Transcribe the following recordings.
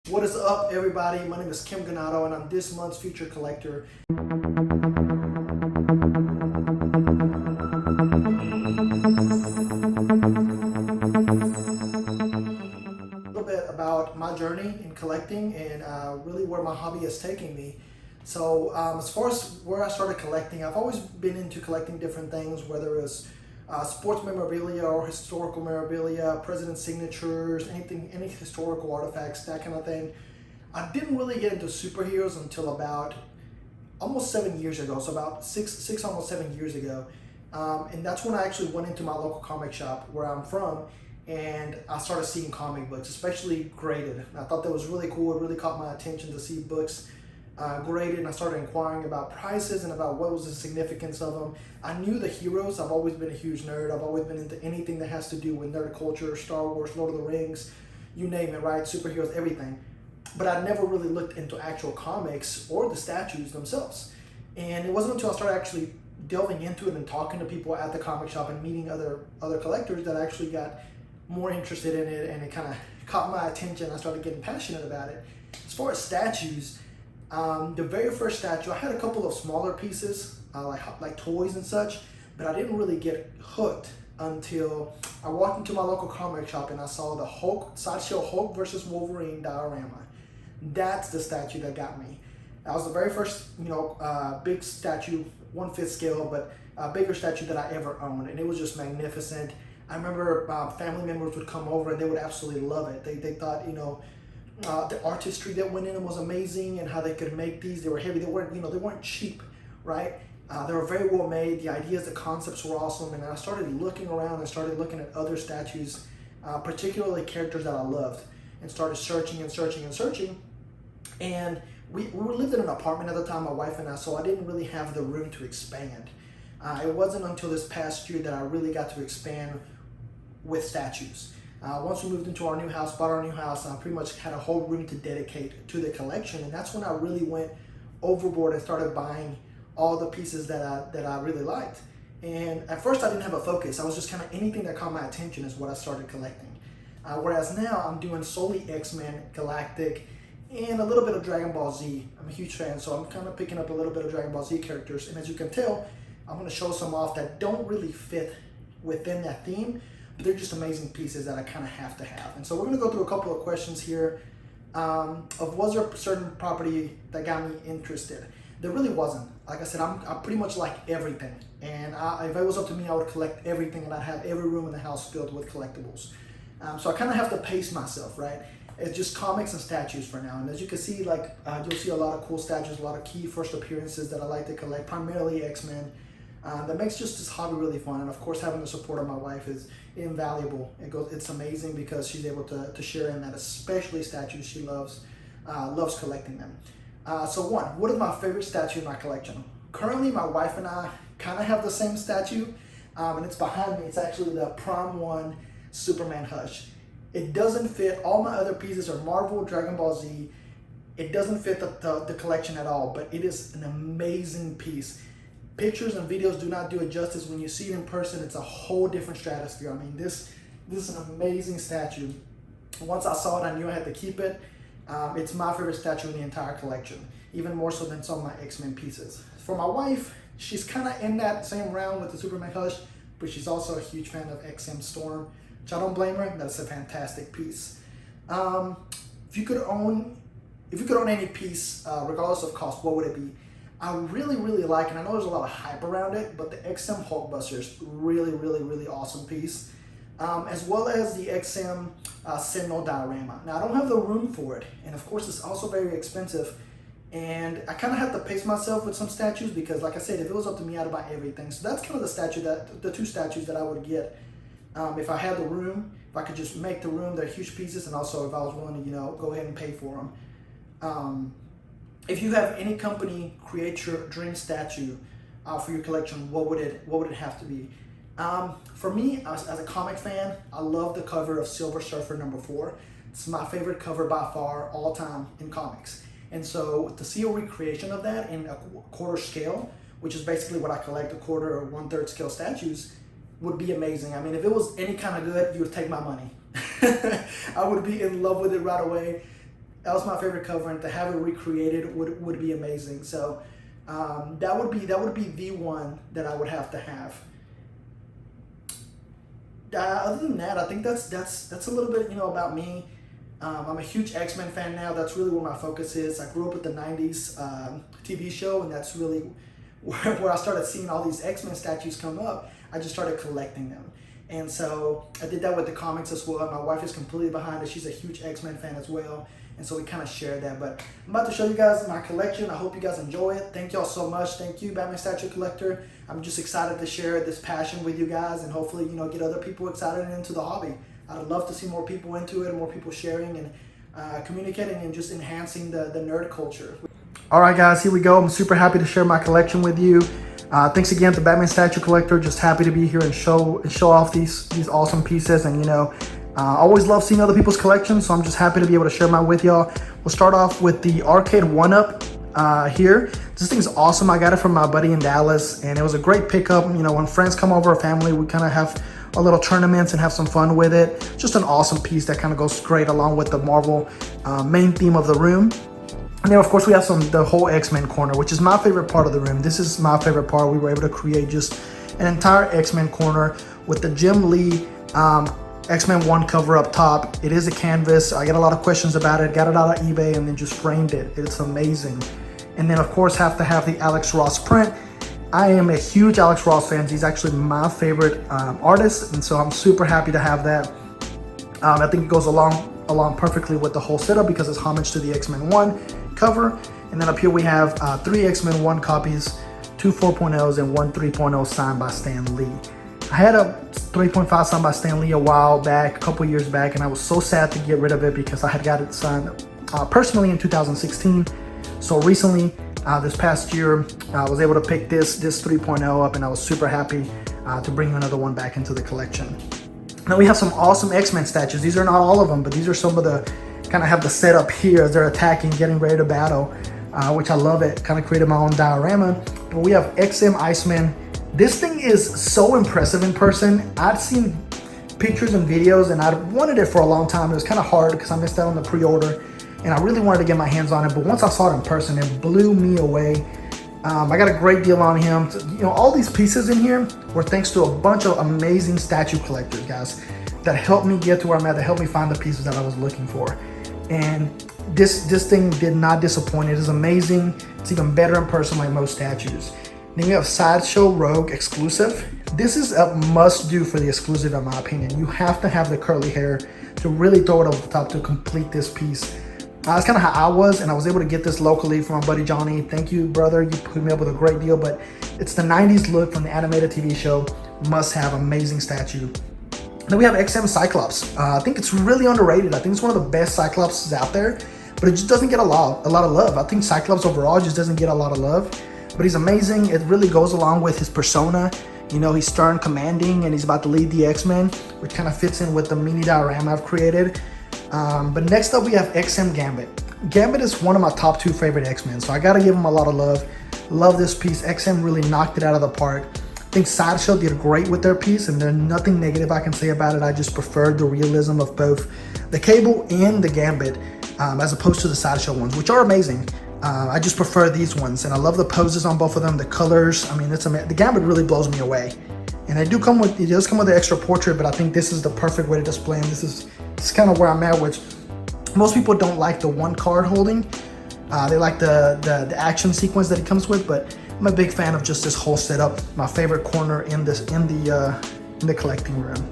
What is up, everybody? My name is Ganado, and I'm this month's feature collector. A little bit about my journey in collecting and really where my hobby is taking me. So as far as where I started collecting, I've always been into collecting different things, whether it's sports memorabilia or historical memorabilia, president signatures, any historical artifacts, that kind of thing. I didn't really get into superheroes until about almost 7 years ago, so about six almost 7 years ago. And that's when I actually went into my local comic shop where I'm from, and I started seeing comic books, especially graded. And I thought that was really cool. It really caught my attention to see books graded, and I started inquiring about prices and about what was the significance of them. I knew the heroes. I've always been a huge nerd. I've always been into anything that has to do with nerd culture, Star Wars, Lord of the Rings, you name it, right? Superheroes, everything. But I never really looked into actual comics or the statues themselves. And it wasn't until I started actually delving into it and talking to people at the comic shop and meeting other collectors that I actually got more interested in it, and it kind of caught my attention. I started getting passionate about it. As far as statues, the very first statue, I had a couple of smaller pieces, like toys and such, but I didn't really get hooked until I walked into my local comic shop and I saw the Sideshow Hulk versus Wolverine diorama. That's the statue that got me. That was the very first, big statue, 1/5 scale, but a bigger statue that I ever owned, and it was just magnificent. I remember family members would come over and they would absolutely love it. They thought, the artistry that went in them was amazing, and how they could make these. They were heavy. They weren't cheap, right? They were very well made. The ideas, the concepts were awesome, and I started looking around and started looking at other statues, particularly characters that I loved, and started searching and searching and searching. And we lived in an apartment at the time, my wife and I, so I didn't really have the room to expand. It wasn't until this past year that I really got to expand with statues. Once we moved into our new house, bought our new house, I pretty much had a whole room to dedicate to the collection, and that's when I really went overboard and started buying all the pieces that I really liked. And at first I didn't have a focus. I was just kind of anything that caught my attention is what I started collecting. Whereas now I'm doing solely X-Men, Galactic, and a little bit of Dragon Ball Z. I'm a huge fan, so I'm kind of picking up a little bit of Dragon Ball Z characters. And as you can tell, I'm going to show some off that don't really fit within that theme, but they're just amazing pieces that I kind of have to have. And so we're going to go through a couple of questions here of was there a certain property that got me interested? There really wasn't. Like I said, I pretty much like everything. And if it was up to me, I would collect everything, and I'd have every room in the house filled with collectibles. So I kind of have to pace myself, right? It's just comics and statues for now. And as you can see, you'll see a lot of cool statues, a lot of key first appearances that I like to collect, primarily X-Men. That makes just this hobby really fun. And of course, having the support of my wife is invaluable. It's amazing because she's able to share in that, especially statues. She loves collecting them. So what is my favorite statue in my collection? Currently, my wife and I kind of have the same statue, and it's behind me. It's actually the Prom 1 Superman Hush. It doesn't fit. All my other pieces are Marvel, Dragon Ball Z. It doesn't fit the collection at all, but it is an amazing piece. Pictures and videos do not do it justice. When you see it in person, it's a whole different stratosphere. I mean, this is an amazing statue. Once I saw it, I knew I had to keep it. It's my favorite statue in the entire collection, even more so than some of my X-Men pieces. For my wife, she's kind of in that same round with the Superman Hush, but she's also a huge fan of XM Storm, which I don't blame her. That's a fantastic piece. If you could own any piece, regardless of cost, what would it be? I really, really like, and I know there's a lot of hype around it, but the XM Hulkbuster's really, really, really awesome piece, as well as the XM Sentinel diorama. Now, I don't have the room for it, and of course, it's also very expensive, and I kind of have to pace myself with some statues because, like I said, if it was up to me, I'd buy everything. So that's kind of the two statues that I would get. If I had the room, if I could just make the room, they're huge pieces, and also if I was willing to, go ahead and pay for them. If you have any company create your dream statue for your collection, what would it have to be? For me, as a comic fan, I love the cover of Silver Surfer #4. It's my favorite cover by far, all time in comics. And so to see a recreation of that in a quarter scale, which is basically what I collect, a quarter or 1/3 scale statues, would be amazing. I mean, if it was any kind of good, you would take my money. I would be in love with it right away. That was my favorite cover, and to have it recreated would be amazing. So that would be the one that I would have to have. Other than that, I think that's a little bit, you know, about me. I'm a huge X-Men fan now. That's really where my focus is. I grew up with the 90s TV show, and that's really where I started seeing all these X-Men statues come up. I just started collecting them. And so I did that with the comics as well. My wife is completely behind it. She's a huge X-Men fan as well. And so we kind of shared that. But I'm about to show you guys my collection. I hope you guys enjoy it. Thank y'all so much. Thank you, Batman Statue Collector. I'm just excited to share this passion with you guys, and hopefully, you know, get other people excited and into the hobby. I'd love to see more people into it, and more people sharing and communicating and just enhancing the nerd culture. All right, guys, here we go. I'm super happy to share my collection with you. Thanks again to Batman Statue Collector. Just happy to be here and show off these awesome pieces. And, you know, I always love seeing other people's collections, so I'm just happy to be able to share mine with y'all. We'll start off with the Arcade 1-Up here. This thing's awesome. I got it from my buddy in Dallas, and it was a great pickup. You know, when friends come over, family, we kind of have our little tournaments and have some fun with it. Just an awesome piece that kind of goes great along with the Marvel main theme of the room. And then, of course, we have the whole X-Men corner, which is my favorite part of the room. This is my favorite part. We were able to create just an entire X-Men corner with the Jim Lee X-Men 1 cover up top. It is a canvas. I get a lot of questions about it. Got it out of eBay and then just framed it. It's amazing. And then, of course, have to have the Alex Ross print. I am a huge Alex Ross fan. He's actually my favorite artist, and so I'm super happy to have that. I think it goes along perfectly with the whole setup because it's homage to the X-Men 1 cover. And then up here we have 3 X-Men 1 copies, 2 4.0s and 1 3.0 signed by Stan Lee. I had a 3.5 signed by Stan Lee a couple years back, and I was so sad to get rid of it because I had got it signed personally in 2016. So recently, this past year, I was able to pick this 3.0 up, and I was super happy to bring another one back into the collection. Now we have some awesome X-Men statues. These are not all of them, but these are some of the, kind of have the setup here as they're attacking, getting ready to battle, which I love it. Kind of created my own diorama. But we have XM Iceman. This thing is so impressive in person. I'd seen pictures and videos, and I wanted it for a long time. It was kind of hard because I missed out on the pre-order, and I really wanted to get my hands on it. But once I saw it in person, it blew me away. I got a great deal on him. You know, all these pieces in here were thanks to a bunch of amazing statue collectors, guys, that helped me get to where I'm at, that helped me find the pieces that I was looking for. And this thing did not disappoint. It is amazing. It's even better in person, like most statues. Then we have Sideshow Rogue exclusive. This is a must-do for the exclusive, in my opinion. You have to have the curly hair to really throw it over the top to complete this piece. That's kind of how I was, and I was able to get this locally from my buddy Johnny. Thank you, brother. You put me up with a great deal, but it's the 90s look from the animated TV show. Must have, amazing statue. Then we have XM Cyclops. I think it's really underrated. I think it's one of the best Cyclopses out there, but it just doesn't get a lot of love. I think Cyclops overall just doesn't get a lot of love, but he's amazing. It really goes along with his persona. You know, he's stern, commanding, and he's about to lead the X-Men, which kind of fits in with the mini diorama I've created. But next up we have XM Gambit. Gambit is one of my top 2 favorite X-Men, so I gotta give him a lot of love. Love this piece. XM really knocked it out of the park. I think Sideshow did great with their piece, and there's nothing negative I can say about it. I just preferred the realism of both the Cable and the Gambit as opposed to the Sideshow ones, which are amazing. I just prefer these ones, and I love the poses on both of them, the colors. I mean, the Gambit really blows me away. And it does come with the extra portrait, but I think this is the perfect way to display him. This is kind of where I'm at, which most people don't like the one card holding. They like the action sequence that it comes with, but I'm a big fan of just this whole setup. My favorite corner in the collecting room.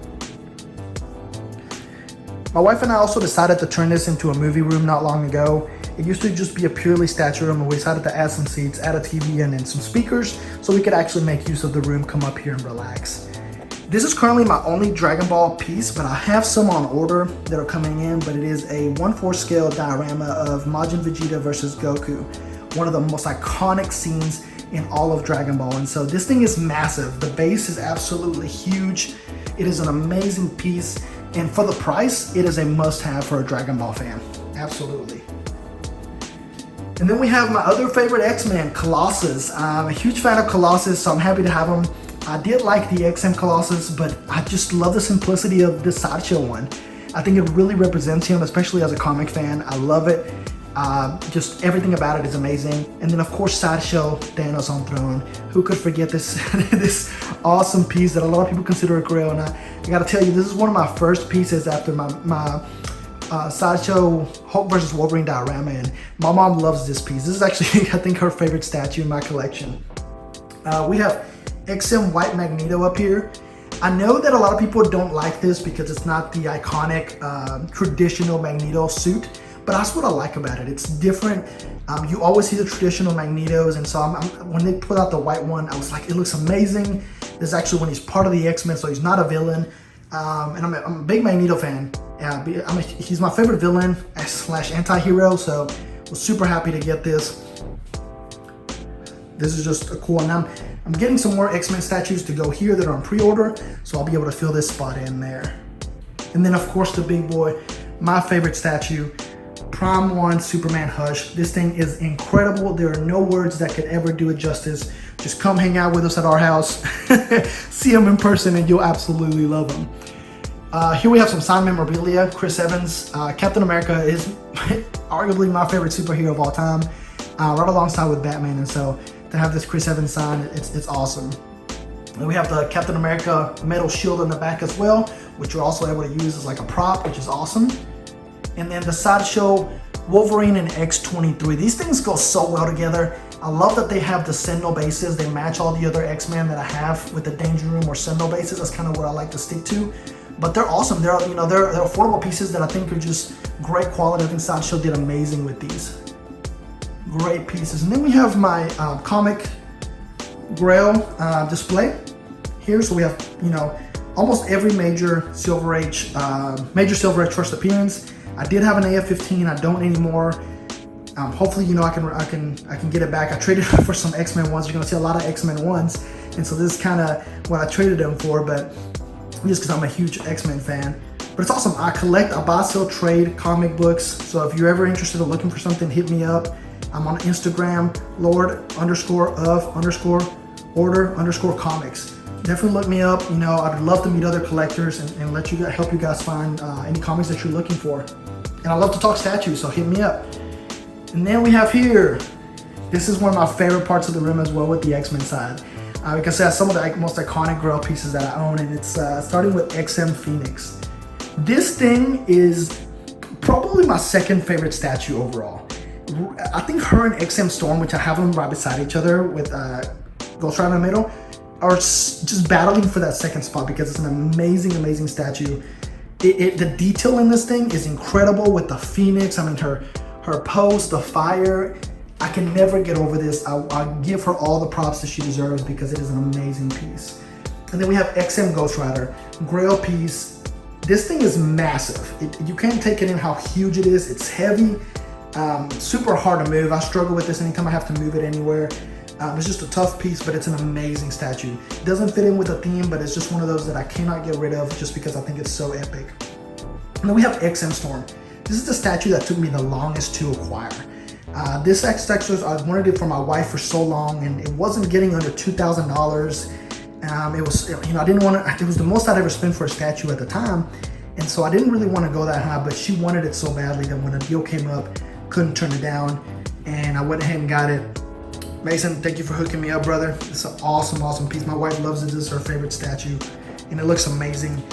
My wife and I also decided to turn this into a movie room not long ago. It used to just be a purely statue room, and we decided to add some seats, add a TV, and then some speakers so we could actually make use of the room, come up here and relax. This is currently my only Dragon Ball piece, but I have some on order that are coming in, but it is a 1/4 scale diorama of Majin Vegeta versus Goku. One of the most iconic scenes in all of Dragon Ball, and so this thing is massive. The base is absolutely huge. It is an amazing piece, and for the price, it is a must-have for a Dragon Ball fan. Absolutely. And then we have my other favorite X-Men, Colossus. I'm a huge fan of Colossus, so I'm happy to have him. I did like the XM Colossus, but I just love the simplicity of this Sideshow one. I think it really represents him, especially as a comic fan. I love it. Just everything about it is amazing. And then of course Sideshow Thanos on throne. Who could forget this this awesome piece that a lot of people consider a grail? And I gotta tell you, this is one of my first pieces after my Sideshow Hulk versus Wolverine diorama, and my mom loves this piece. This is actually I think her favorite statue in my collection. We have XM White Magneto up here. I know that a lot of people don't like this because it's not the iconic traditional Magneto suit, but that's what I like about it. It's different. You always see the traditional Magnetos, and so when they put out the white one, I was like, it looks amazing. This is actually when he's part of the X-Men, so he's not a villain. And I'm a big Magneto fan. He's my favorite villain / anti-hero, so I was super happy to get this. This is just a cool one. I'm getting some more X-Men statues to go here that are on pre-order, so I'll be able to fill this spot in there. And then of course the big boy, my favorite statue, Prime 1 Superman Hush. This thing is incredible. There are no words that could ever do it justice. Just come hang out with us at our house, see him in person, and you'll absolutely love him. Here we have some signed memorabilia. Chris Evans, Captain America is arguably my favorite superhero of all time, right alongside with Batman, and so to have this Chris Evans sign, it's awesome. And we have the Captain America metal shield in the back as well, which you're also able to use as like a prop, which is awesome. And then the Sideshow Wolverine and X-23. These things go so well together. I love that they have the Sentinel bases. They match all the other X-Men that I have with the Danger Room or Sentinel bases. That's kind of what I like to stick to. But they're awesome. They're affordable pieces that I think are just great quality. I think Sideshow did amazing with these. Great pieces. And then we have my comic grail display here. So we have, almost every major Silver Age first appearance. I did have an AF-15. I don't anymore. Hopefully, I can get it back. I traded it for some X-Men ones. You're gonna see a lot of X-Men ones, and so this is kind of what I traded them for. But just because I'm a huge X-Men fan. But it's awesome. I buy, sell, trade comic books. So if you're ever interested or looking for something, hit me up. I'm on Instagram, Lord_of_order_comics. Definitely look me up. I'd love to meet other collectors and help you guys find any comics that you're looking for. And I love to talk statues, so hit me up. And then we have here, this is one of my favorite parts of the room as well with the X-Men side. Like I said, some of the most iconic grail pieces that I own, and it's starting with XM Phoenix. This thing is probably my second favorite statue overall. I think her and XM Storm, which I have them right beside each other with Ghost Rider in the middle, are just battling for that second spot because it's an amazing, amazing statue. The detail in this thing is incredible with the Phoenix. I mean, her pose, the fire. I can never get over this. I give her all the props that she deserves because it is an amazing piece. And then we have XM Ghost Rider, grail piece. This thing is massive. You can't take it in how huge it is. It's heavy, super hard to move. I struggle with this anytime I have to move it anywhere. It's just a tough piece, but it's an amazing statue. It doesn't fit in with the theme, but it's just one of those that I cannot get rid of just because I think it's so epic. And then we have XM Storm. This is the statue that took me the longest to acquire. This statue, I wanted it for my wife for so long, and it wasn't getting under $2,000. It was, I didn't want to, it was the most I'd ever spent for a statue at the time. And so I didn't really want to go that high, but she wanted it so badly that when a deal came up, couldn't turn it down. And I went ahead and got it. Mason, thank you for hooking me up, brother. It's an awesome, awesome piece. My wife loves it. This is her favorite statue, and it looks amazing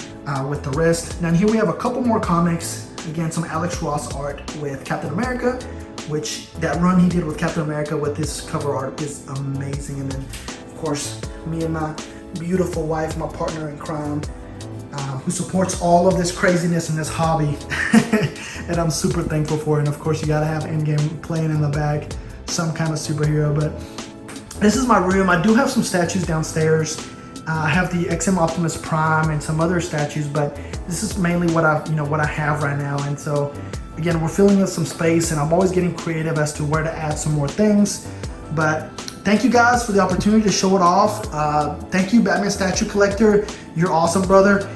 with the rest. Now here we have a couple more comics. Again, some Alex Ross art with Captain America, which that run he did with Captain America with this cover art is amazing. And then, of course, me and my beautiful wife, my partner in crime, who supports all of this craziness and this hobby. And I'm super thankful for it. And of course, you gotta have Endgame playing in the back, some kind of superhero. But this is my room. I do have some statues downstairs. I have the XM Optimus Prime and some other statues, but this is mainly what I have right now. And so again, we're filling in some space, and I'm always getting creative as to where to add some more things. But thank you guys for the opportunity to show it off. Thank you, Batman Statue Collector. You're awesome, brother.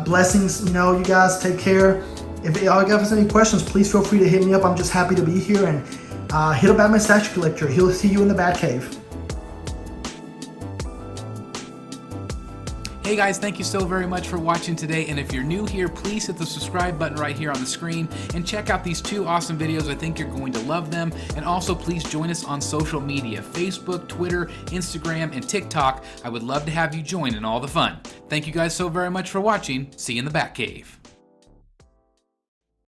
Blessings, you guys take care. If y'all have any questions, please feel free to hit me up. I'm just happy to be here, and hit up Batman Statue Collector. He'll see you in the Batcave. Hey guys, thank you so very much for watching today, and if you're new here, please hit the subscribe button right here on the screen and check out these 2 awesome videos. I think you're going to love them. And also please join us on social media, Facebook, Twitter, Instagram, and TikTok. I would love to have you join in all the fun. Thank you guys so very much for watching. See you in the Batcave.